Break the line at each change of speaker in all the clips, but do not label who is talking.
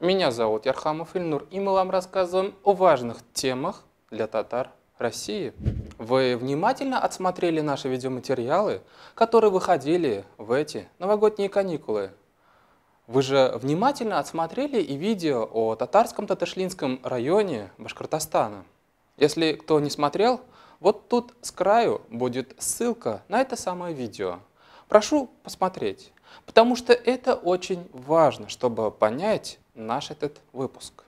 Меня зовут Ярхамов Ильнур, и мы вам рассказываем о важных темах для татар России. Вы внимательно отсмотрели наши видеоматериалы, которые выходили в эти новогодние каникулы? Вы же внимательно отсмотрели и видео о татарском Татышлинском районе Башкортостана. Если кто не смотрел, вот тут с краю будет ссылка на это самое видео. Прошу посмотреть, потому что это очень важно, чтобы понять наш этот выпуск.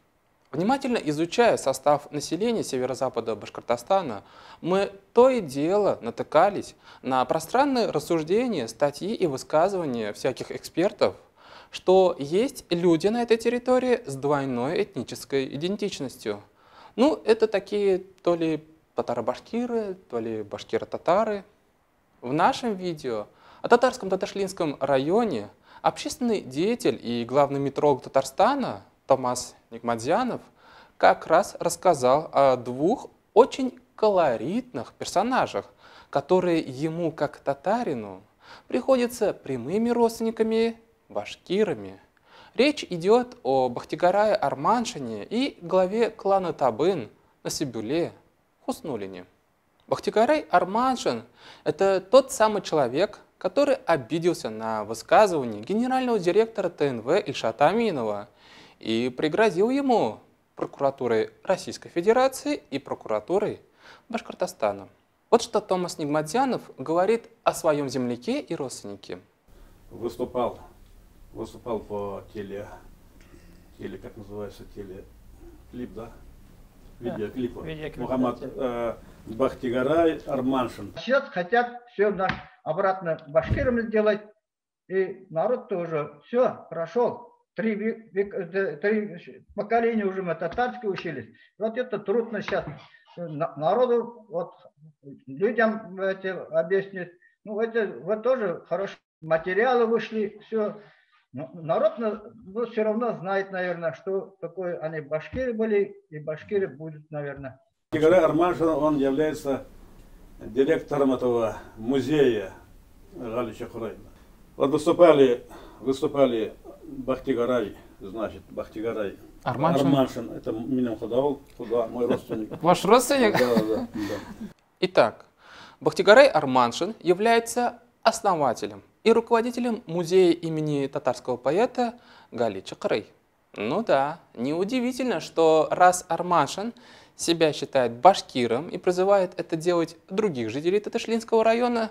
Внимательно изучая состав населения северо-запада Башкортостана, мы то и дело натыкались на пространные рассуждения, статьи и высказывания всяких экспертов, что есть люди на этой территории с двойной этнической идентичностью. Ну, это такие то ли татаро-башкиры, то ли башкиро-татары. В нашем видео о татарском Татышлинском районе общественный деятель и главный метролог Татарстана Томас Нигматзянов как раз рассказал о двух очень колоритных персонажах, которые ему, как татарину, приходятся прямыми родственниками башкирами. Речь идет о Бахтигарае Арманшине и главе клана Табын Насибуле Хуснуллине. Бахтигарай Арманшин – это тот самый человек, который обиделся на высказывание генерального директора ТНВ Ильшата Аминова и пригрозил ему прокуратурой Российской Федерации и прокуратурой Башкортостана. Вот что Томас Нигматзянов говорит о своем земляке и родственнике.
Выступал по как называется, клип, да? Видеоклипу. Мухаммад Бахтигарай Арманшин.
Сейчас хотят все обратно башкирам сделать, и народ тоже все прошел. Три поколения уже мы татарский учились. Вот это трудно сейчас народу, вот людям объяснить. Ну, это вот тоже хорошие материалы вышли, все. Но народ все равно знает, наверное, что такое они башкиры были, и башкиры будут, наверное.
Бахтигарай Арманшин, он является директором этого музея Галича Курайна. Вот выступали Бахтигарай, значит, Бахтигарай Арманшин, это Минем Худавол, мой родственник.
Ваш родственник?
Да.
Итак, Бахтигарай Арманшин является основателем и руководителем музея имени татарского поэта Галича Курай. Ну да, неудивительно, что раз Арманшин себя считает башкиром и призывает это делать других жителей Татышлинского района,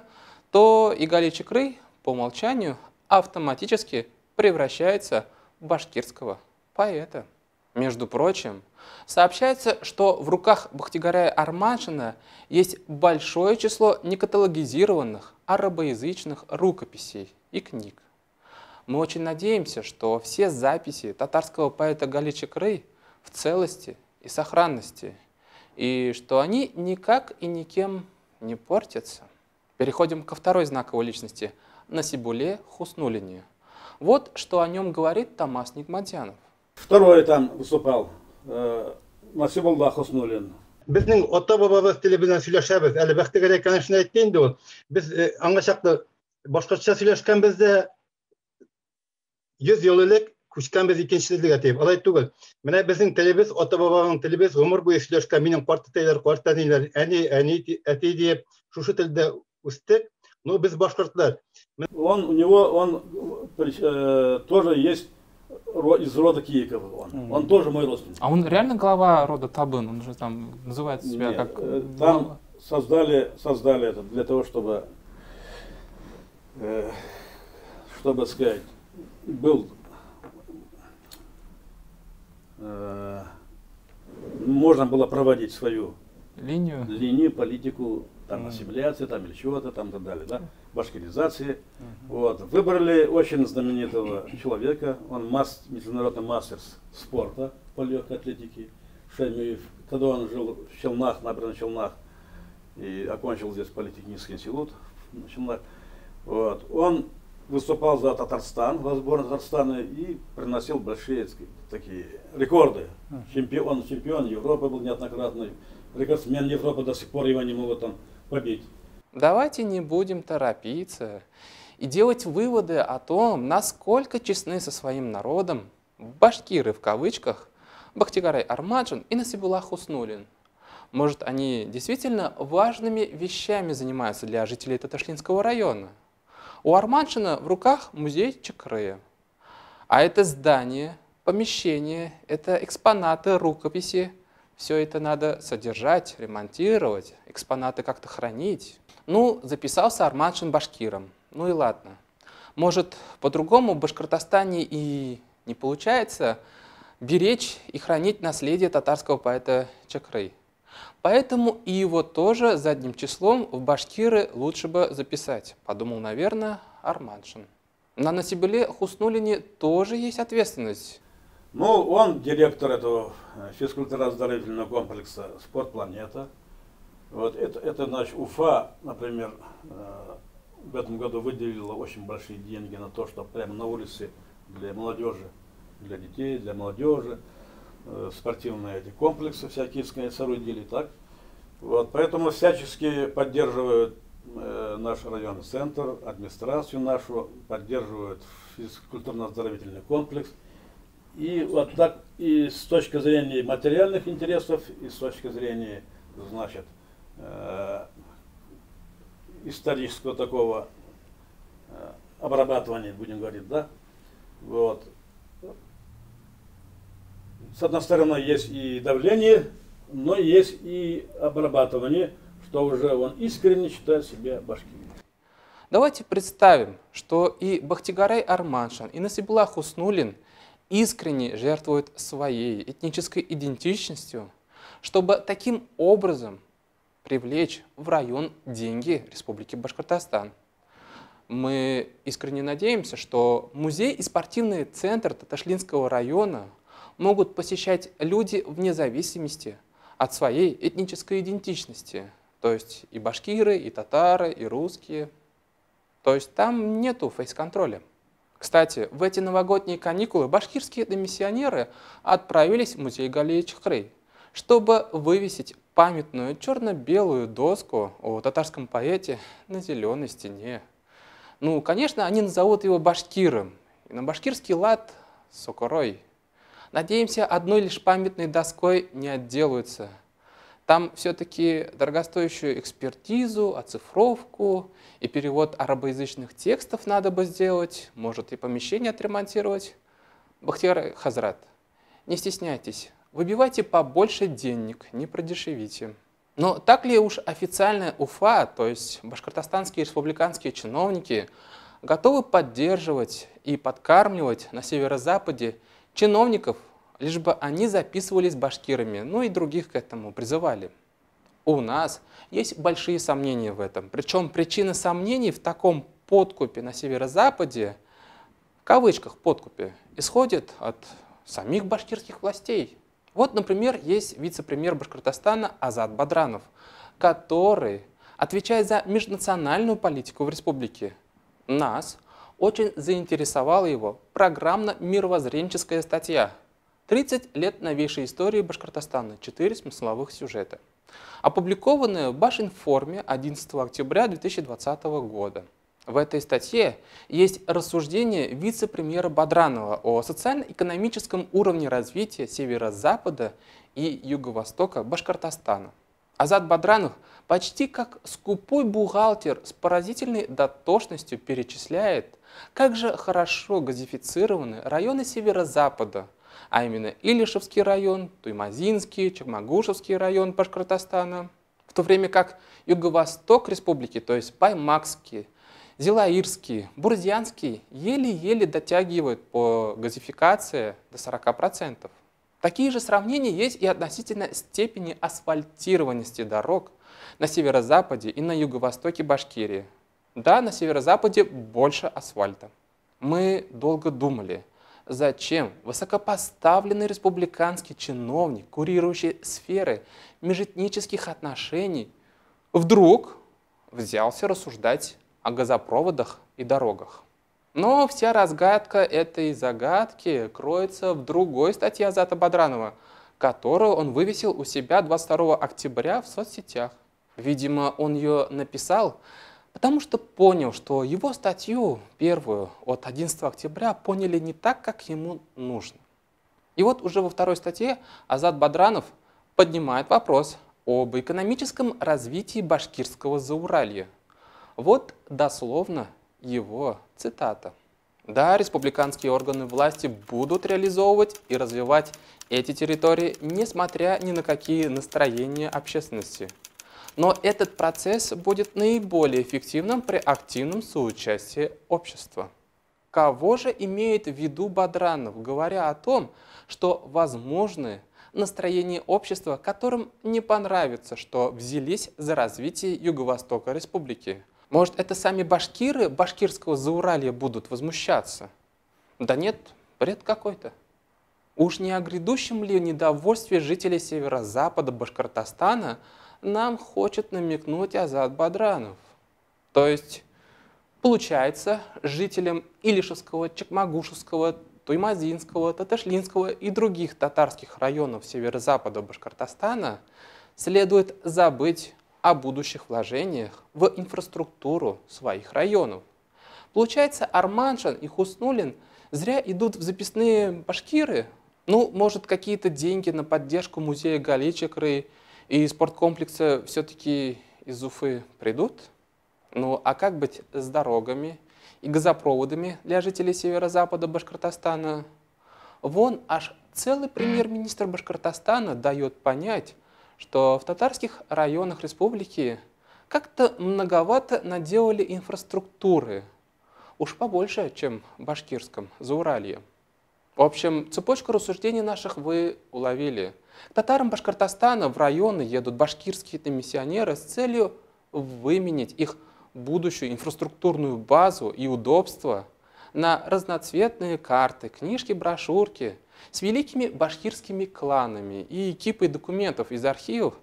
то и Галича Курай по умолчанию автоматически превращается в башкирского поэта. Между прочим, сообщается, что в руках Бахтигарая Арманшина есть большое число некаталогизированных арабоязычных рукописей и книг. Мы очень надеемся, что все записи татарского поэта Галича Курай в целости и сохранности, и что они никак и никем не портятся. Переходим ко второй знаковой личности – Насибуле Хуснуллине. Вот что о нем говорит Томас Нигматзянов.
Второй там выступал Насибулла Хуснуллин.
Біздің отта бабабыз тілі білен сөйлешеміз. Әлі Бахтигарай конечный айтты ол. Біз аңлашақты башқұртша сөйлешкен бізде 100 ел элек күшкен біз икенші тілге тейіп. Алай түгіл. Менә біздің тіліміз, отта бабаның тіліміз ғұмыр бойы сөйлешкен. Менің қартатайлар, қартатайлар, әти деп шушы тілде үстік. Но біз башқұртлар.
У него тоже есть из рода Киикова. Он тоже мой родственник.
А он реально глава рода Табын? Он же там называет себя как...
Там создали это для того, чтобы сказать, можно было проводить свою линию, политику, там, ассимиляции, там, или чего-то, там, и так далее, да, башкиризации. Вот. Выбрали очень знаменитого человека, он международный мастер спорта по легкой атлетике, Шаймиев, когда он жил в Челнах, набережных Челнах, и окончил здесь политехнический институт на Челнах. Вот. Он выступал за Татарстан, за сборную Татарстана и приносил большие такие рекорды. Чемпион Европы был неоднократный, рекордсмен Европы, до сих пор его не могут там побить.
Давайте не будем торопиться и делать выводы о том, насколько честны со своим народом башкиры в кавычках, Бахтигарай Арманшин и Насибулла Хуснуллин. Может, они действительно важными вещами занимаются для жителей Татаршлинского района? У Арманшина в руках музей Чакры. А это здание, помещение, это экспонаты, рукописи. Все это надо содержать, ремонтировать, экспонаты как-то хранить. Ну, записался Арманшин башкиром. Ну и ладно. Может, по-другому в Башкортостане и не получается беречь и хранить наследие татарского поэта Чакры. Поэтому и его тоже задним числом в башкиры лучше бы записать, подумал, наверное, Арманшин. На Насибулле Хуснуллине тоже есть ответственность.
Ну, он директор этого физкультурно-оздоровительного комплекса «Спортпланета». Вот это значит, Уфа, например, в этом году выделила очень большие деньги на то, чтобы прямо на улице для молодежи, для детей, для молодежи, спортивные эти комплексы всякие соорудили, так. Вот, поэтому всячески поддерживают наш районный центр, администрацию нашу, поддерживают физкультурно-оздоровительный комплекс. И вот так и с точки зрения материальных интересов, и с точки зрения, значит, исторического такого обрабатывания, будем говорить, да, вот. С одной стороны, есть и давление, но есть и обрабатывание, что уже он искренне считает себя башкиром.
Давайте представим, что и Бахтигарай Арманшин, и Насибулла Хуснуллин искренне жертвуют своей этнической идентичностью, чтобы таким образом привлечь в район деньги Республики Башкортостан. Мы искренне надеемся, что музей и спортивный центр Татаршлинского района могут посещать люди вне зависимости от своей этнической идентичности. То есть и башкиры, и татары, и русские. То есть там нету фейс-контроля. Кстати, в эти новогодние каникулы башкирские миссионеры отправились в музей Галии Чакры, чтобы вывесить памятную черно-белую доску о татарском поэте на зеленой стене. Ну, конечно, они назовут его башкиром, и на башкирский лад — сокорой. Надеемся, одной лишь памятной доской не отделаются. Там все-таки дорогостоящую экспертизу, оцифровку и перевод арабоязычных текстов надо бы сделать, может и помещение отремонтировать. Бахтигарай Хазрат, не стесняйтесь, выбивайте побольше денег, не продешевите. Но так ли уж официальная Уфа, то есть башкортостанские республиканские чиновники, готовы поддерживать и подкармливать на северо-западе чиновников, лишь бы они записывались башкирами, ну и других к этому призывали? У нас есть большие сомнения в этом. Причем причина сомнений в таком подкупе на северо-западе, в кавычках подкупе, исходит от самих башкирских властей. Вот, например, есть вице-премьер Башкортостана Азат Бадранов, который отвечает за межнациональную политику в республике. Нас очень заинтересовала его программно-мировоззренческая статья «30 лет новейшей истории Башкортостана. 4 смысловых сюжета», опубликованная в Башинформе 11 октября 2020 года. В этой статье есть рассуждение вице-премьера Бадранова о социально-экономическом уровне развития северо-запада и юго-востока Башкортостана. Азат Бадранов почти как скупой бухгалтер с поразительной дотошностью перечисляет, как же хорошо газифицированы районы северо-запада, а именно Илишевский район, Туймазинский, Чакмагушевский район Башкортостана, в то время как юго-восток республики, то есть Баймакский, Зилаирский, Бурзянский еле-еле дотягивают по газификации до 40%. Такие же сравнения есть и относительно степени асфальтированности дорог на северо-западе и на юго-востоке Башкирии. Да, на северо-западе больше асфальта. Мы долго думали, зачем высокопоставленный республиканский чиновник, курирующий сферы межэтнических отношений, вдруг взялся рассуждать о газопроводах и дорогах. Но вся разгадка этой загадки кроется в другой статье Азата Бадранова, которую он вывесил у себя 22 октября в соцсетях. Видимо, он ее написал, потому что понял, что его статью, первую, от 11 октября, поняли не так, как ему нужно. И вот уже во второй статье Азат Бадранов поднимает вопрос об экономическом развитии башкирского Зауралья. Вот дословно его цитата. Да, республиканские органы власти будут реализовывать и развивать эти территории, несмотря ни на какие настроения общественности. Но этот процесс будет наиболее эффективным при активном соучастии общества. Кого же имеет в виду Бадранов, говоря о том, что возможны настроения общества, которым не понравится, что взялись за развитие Юго-Востока республики? Может, это сами башкиры башкирского Зауралья будут возмущаться? Да нет, бред какой-то. Уж не о грядущем ли недовольстве жителей северо-запада Башкортостана нам хочет намекнуть Азат Бадранов? То есть, получается, жителям Илишевского, Чекмагушевского, Туймазинского, Таташлинского и других татарских районов северо-запада Башкортостана следует забыть о будущих вложениях в инфраструктуру своих районов. Получается, Арманшин и Хуснуллин зря идут в записные башкиры? Ну, может, какие-то деньги на поддержку музея Галичекры и спорткомплекса все-таки из Уфы придут? Ну, а как быть с дорогами и газопроводами для жителей северо-запада Башкортостана? Вон аж целый премьер-министр Башкортостана дает понять, что в татарских районах республики как-то многовато наделали инфраструктуры, уж побольше, чем в башкирском Зауралье. В общем, цепочку рассуждений наших вы уловили. К татарам Башкортостана в районы едут башкирские миссионеры с целью выменить их будущую инфраструктурную базу и удобства на разноцветные карты, книжки, брошюрки с великими башкирскими кланами и кипой документов из архивов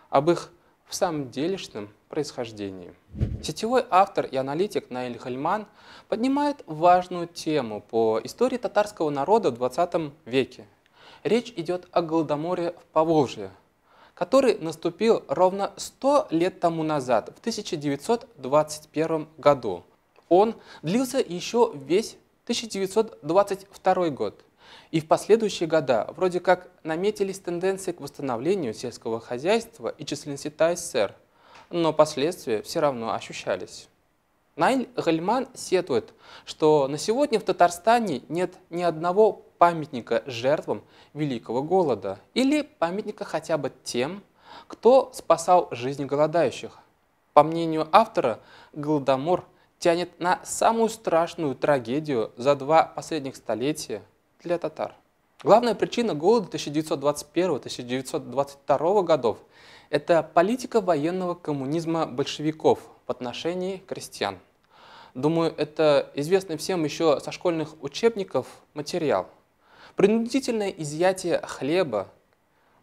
об их в самом делешном происхождении. Сетевой автор и аналитик Наиль Гальман поднимает важную тему по истории татарского народа в 20 веке. Речь идет о Голодоморе в Поволжье, который наступил ровно 100 лет тому назад, в 1921 году. Он длился еще весь 1922 год. И в последующие года вроде как наметились тенденции к восстановлению сельского хозяйства и численности ТАССР, но последствия все равно ощущались. Наиль Гальман сетует, что на сегодня в Татарстане нет ни одного памятника жертвам Великого Голода или памятника хотя бы тем, кто спасал жизни голодающих. По мнению автора, Голодомор тянет на самую страшную трагедию за 2 последних столетия для татар. Главная причина голода 1921-1922 годов – это политика военного коммунизма большевиков в отношении крестьян. Думаю, это известный всем еще со школьных учебников материал. Принудительное изъятие хлеба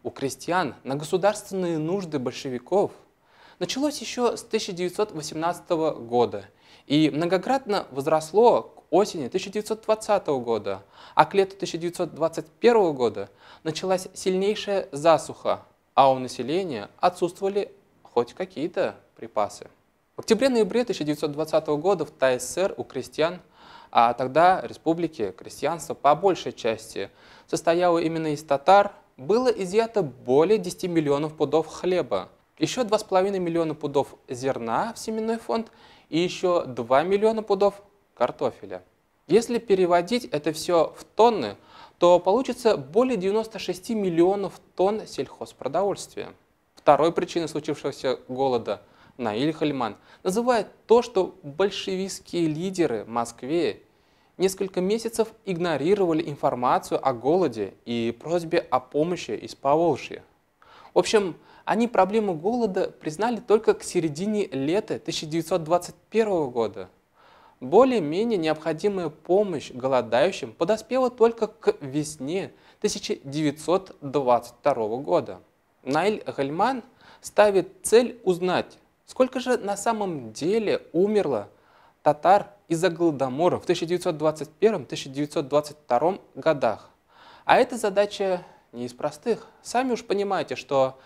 у крестьян на государственные нужды большевиков началось еще с 1918 года и многократно возросло к осени 1920 года, а к лету 1921 года началась сильнейшая засуха, а у населения отсутствовали хоть какие-то припасы. В октябре-ноябре 1920 года в ТАССР у крестьян, а тогда республики, крестьянство по большей части состояло именно из татар, было изъято более 10 миллионов пудов хлеба, еще 2,5 миллиона пудов зерна в семенной фонд и еще 2 миллиона пудов картофеля. Если переводить это все в тонны, то получится более 96 миллионов тонн сельхозпродовольствия. Второй причиной случившегося голода Наиль Гальман называет то, что большевистские лидеры в Москве несколько месяцев игнорировали информацию о голоде и просьбе о помощи из Поволжья. В общем, они проблему голода признали только к середине лета 1921 года. Более-менее необходимая помощь голодающим подоспела только к весне 1922 года. Наиль Гальман ставит цель узнать, сколько же на самом деле умерло татар из-за голодомора в 1921-1922 годах. А эта задача не из простых. Сами уж понимаете, что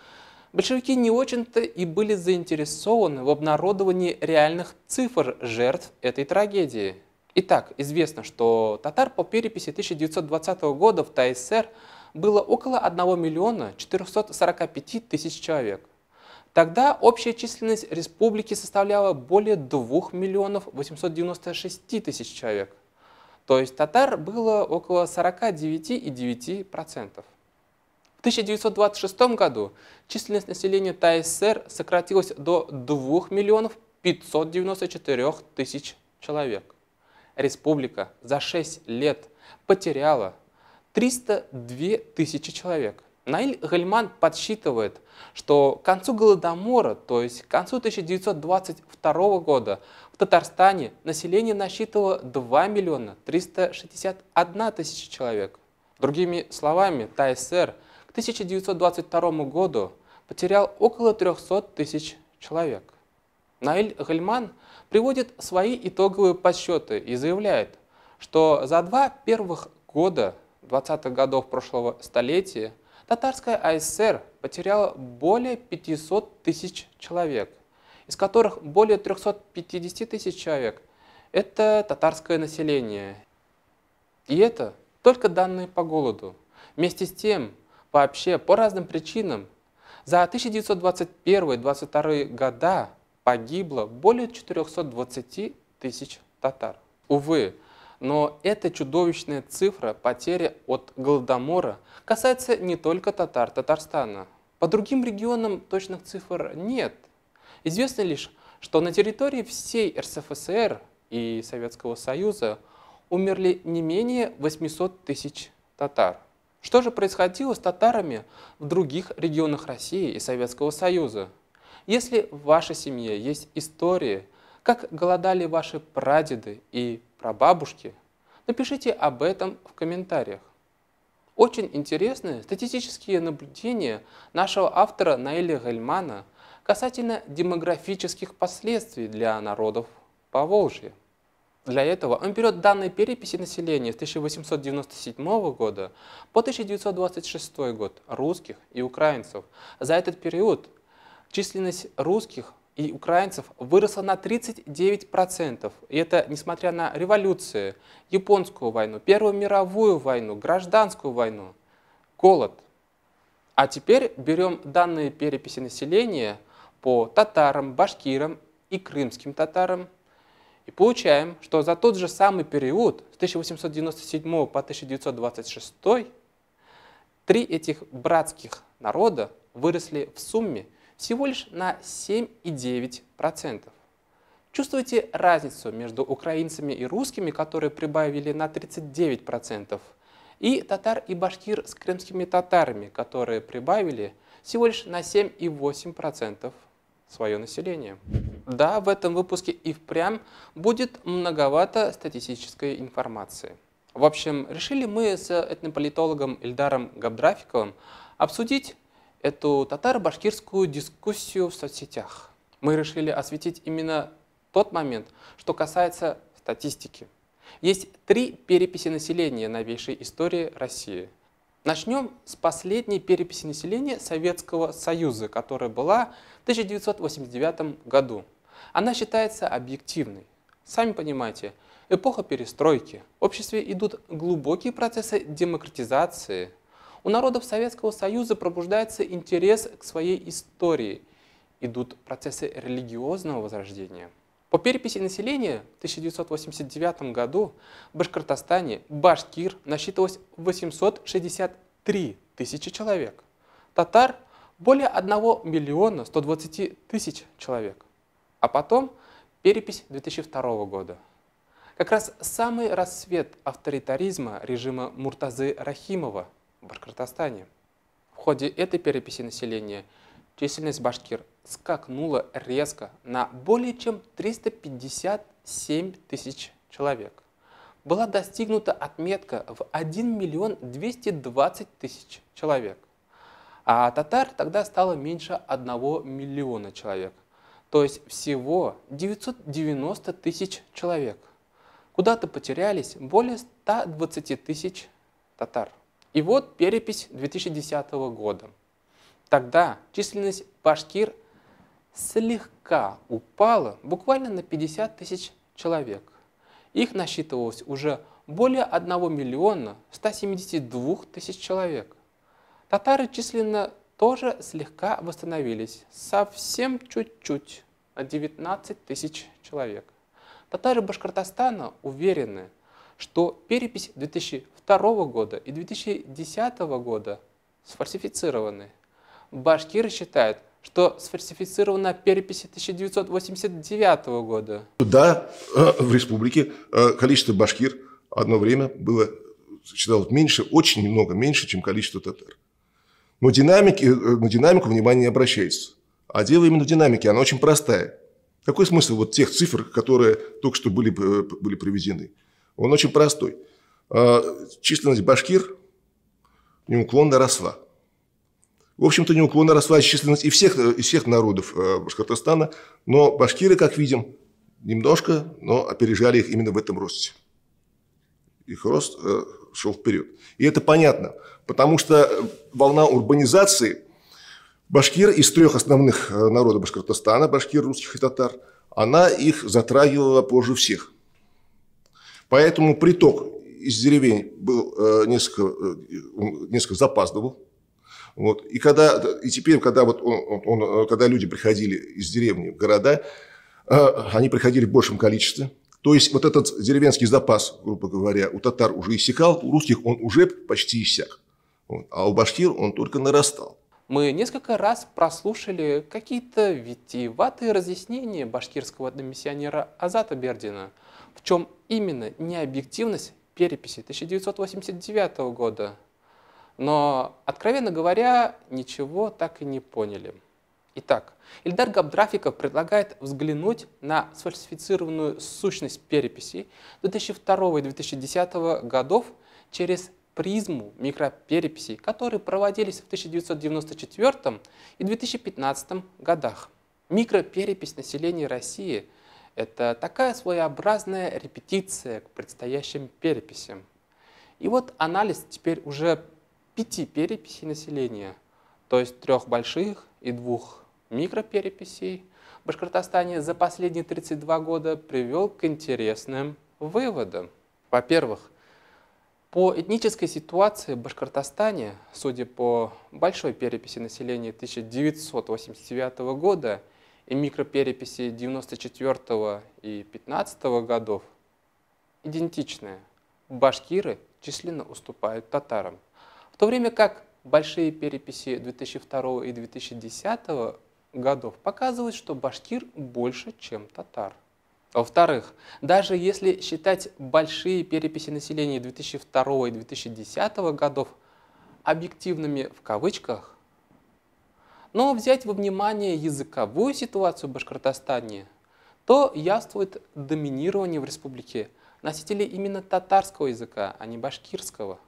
большевики не очень-то и были заинтересованы в обнародовании реальных цифр жертв этой трагедии. Итак, известно, что татар по переписи 1920 года в ТАССР было около 1 миллиона 445 тысяч человек. Тогда общая численность республики составляла более 2 миллионов 896 тысяч человек. То есть татар было около 49,9%. В 1926 году численность населения ТАССР сократилась до 2 миллионов 594 тысяч человек. Республика за 6 лет потеряла 302 тысячи человек. Наиль Гельман подсчитывает, что к концу Голодомора, то есть к концу 1922 года, в Татарстане население насчитывало 2 миллиона 361 тысяча человек. Другими словами, ТАССР к 1922 году потерял около 300 тысяч человек. Наиль Гельман приводит свои итоговые подсчеты и заявляет, что за 2 первых года 20-х годов прошлого столетия Татарская АСР потеряла более 500 тысяч человек, из которых более 350 тысяч человек – это татарское население. И это только данные по голоду. Вместе с тем, вообще по разным причинам, за 1921-1922 года погибло более 420 тысяч татар. Увы, но эта чудовищная цифра потери от Голодомора касается не только татар Татарстана. По другим регионам точных цифр нет. Известно лишь, что на территории всей РСФСР и Советского Союза умерли не менее 800 тысяч татар. Что же происходило с татарами в других регионах России и Советского Союза? Если в вашей семье есть истории, как голодали ваши прадеды и прабабушки, напишите об этом в комментариях. Очень интересные статистические наблюдения нашего автора Наиля Гельмана касательно демографических последствий для народов Поволжья. Для этого он берет данные переписи населения с 1897 года по 1926 год русских и украинцев. За этот период численность русских и украинцев выросла на 39%. И это несмотря на революции, японскую войну, Первую мировую войну, гражданскую войну, голод. А теперь берем данные переписи населения по татарам, башкирам и крымским татарам и получаем, что за тот же самый период с 1897 по 1926 3 этих братских народа выросли в сумме всего лишь на 7,9%. Чувствуете разницу между украинцами и русскими, которые прибавили на 39%, и татар и башкир с крымскими татарами, которые прибавили всего лишь на 7,8% свое население? Да, в этом выпуске и впрямь будет многовато статистической информации. В общем, решили мы с этнополитологом Ильдаром Габдрафиковым обсудить эту татаро-башкирскую дискуссию в соцсетях. Мы решили осветить именно тот момент, что касается статистики. Есть 3 переписи населения новейшей истории России. Начнем с последней переписи населения Советского Союза, которая была в 1989 году. Она считается объективной. Сами понимаете, эпоха перестройки. В обществе идут глубокие процессы демократизации. У народов Советского Союза пробуждается интерес к своей истории. Идут процессы религиозного возрождения. По переписи населения в 1989 году в Башкортостане башкир насчитывалось 863 тысячи человек. Татар более 1 миллиона 120 тысяч человек. А потом перепись 2002 года. Как раз самый расцвет авторитаризма режима Муртазы Рахимова в Башкортостане. В ходе этой переписи населения численность башкир скакнула резко на более чем 357 тысяч человек. Была достигнута отметка в 1 миллион 220 тысяч человек. А татар тогда стало меньше 1 миллиона человек. То есть всего 990 тысяч человек. Куда-то потерялись более 120 тысяч татар. И вот перепись 2010 года. Тогда численность башкир слегка упала буквально на 50 тысяч человек. Их насчитывалось уже более 1 миллиона 172 тысяч человек. Татары численно тоже слегка восстановились, совсем чуть-чуть, на 19 тысяч человек. Татары Башкортостана уверены, что перепись 2002 года и 2010 года сфальсифицированы. Башкиры считают, что сфальсифицирована перепись 1989 года.
Да, в республике количество башкир одно время было, считалось, меньше, очень немного меньше, чем количество татар. Но на динамику внимания не обращается. А дело именно в динамике, она очень простая. Какой смысл вот тех цифр, которые только что были приведены? Он очень простой. Численность башкир неуклонно росла. В общем-то, неуклонно росла численность и всех народов Башкортостана, но башкиры, как видим, немножко, но опережали их именно в этом росте. Их рост шел вперед. И это понятно, потому что волна урбанизации башкир из трех основных народов Башкортостана, башкир, русских и татар, она их затрагивала позже всех. Поэтому приток из деревень был несколько запаздывал. Вот. И теперь, когда люди приходили из деревни в города, они приходили в большем количестве. То есть вот этот деревенский запас, грубо говоря, у татар уже иссякал, у русских он уже почти иссяк. Вот. А у башкир он только нарастал.
Мы несколько раз прослушали какие-то витиеватые разъяснения башкирского миссионера Азата Бердина, в чем именно необъективность переписи 1989 года. Но, откровенно говоря, ничего так и не поняли. Итак, Ильдар Габдрафиков предлагает взглянуть на сфальсифицированную сущность переписей 2002 и 2010 годов через призму микропереписей, которые проводились в 1994 и 2015 годах. Микроперепись населения России – это такая своеобразная репетиция к предстоящим переписям. И вот анализ теперь уже 5 переписей населения, то есть 3 больших и 2 микропереписей в Башкортостане за последние 32 года привел к интересным выводам. Во-первых, по этнической ситуации в Башкортостане, судя по большой переписи населения 1989 года и микропереписи 1994 и 2015 годов, идентичные. Башкиры численно уступают татарам. В то время как большие переписи 2002 и 2010 годов показывают, что башкир больше, чем татар. Во-вторых, даже если считать большие переписи населения 2002 и 2010 годов объективными в кавычках, но взять во внимание языковую ситуацию в Башкортостане, то явствует доминирование в республике носителей именно татарского языка, а не башкирского.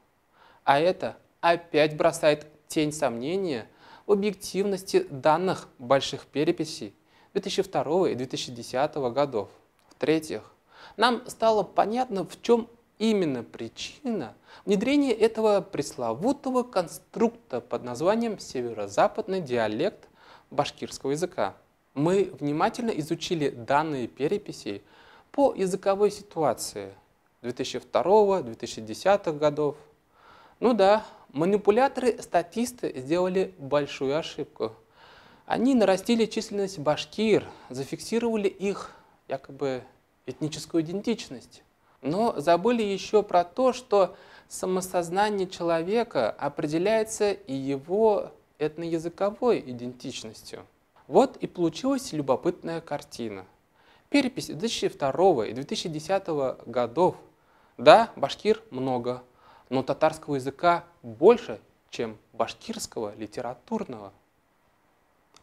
А это опять бросает тень сомнения в объективности данных больших переписей 2002 и 2010 годов. В-третьих, нам стало понятно, в чем именно причина внедрения этого пресловутого конструкта под названием северо-западный диалект башкирского языка. Мы внимательно изучили данные переписей по языковой ситуации 2002-2010 годов. Ну да, манипуляторы-статисты сделали большую ошибку. Они нарастили численность башкир, зафиксировали их якобы этническую идентичность. Но забыли еще про то, что самосознание человека определяется и его этноязыковой идентичностью. Вот и получилась любопытная картина. Перепись 2002 и 2010 годов. Да, башкир много, но татарского языка больше, чем башкирского литературного.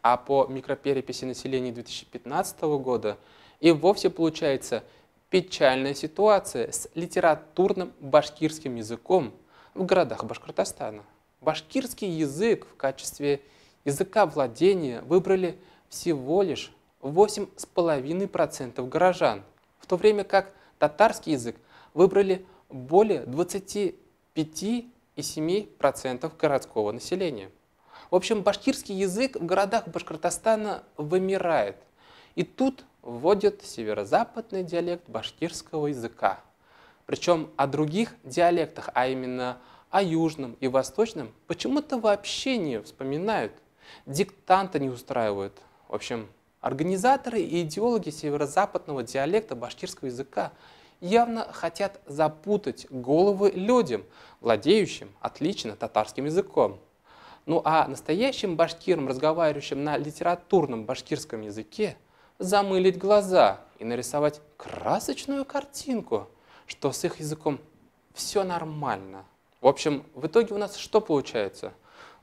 А по микропереписи населения 2015 года и вовсе получается печальная ситуация с литературным башкирским языком в городах Башкортостана. Башкирский язык в качестве языка владения выбрали всего лишь 8,5% горожан, в то время как татарский язык выбрали более 25,7% городского населения. В общем, башкирский язык в городах Башкортостана вымирает. И тут вводят северо-западный диалект башкирского языка. Причем о других диалектах, а именно о южном и восточном почему-то вообще не вспоминают, диктанты не устраивают. В общем, организаторы и идеологи северо-западного диалекта башкирского языка явно хотят запутать головы людям, владеющим отлично татарским языком. Ну а настоящим башкирам, разговаривающим на литературном башкирском языке, замылить глаза и нарисовать красочную картинку, что с их языком все нормально. В общем, в итоге у нас что получается?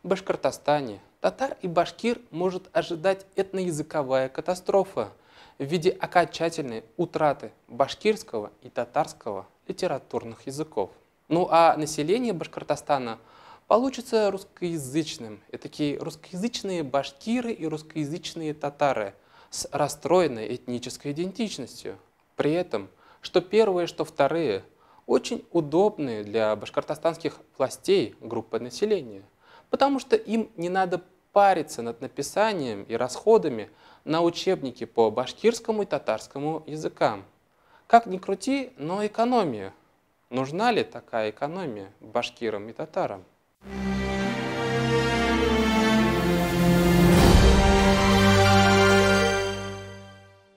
В Башкортостане татар и башкир может ожидать этноязыковая катастрофа в виде окончательной утраты башкирского и татарского литературных языков. Ну а население Башкортостана получится русскоязычным. Это такие русскоязычные башкиры и русскоязычные татары с расстроенной этнической идентичностью. При этом, что первые, что вторые, очень удобные для башкортостанских властей группы населения, потому что им не надо париться над написанием и расходами на учебники по башкирскому и татарскому языкам. Как ни крути, но экономия. Нужна ли такая экономия башкирам и татарам?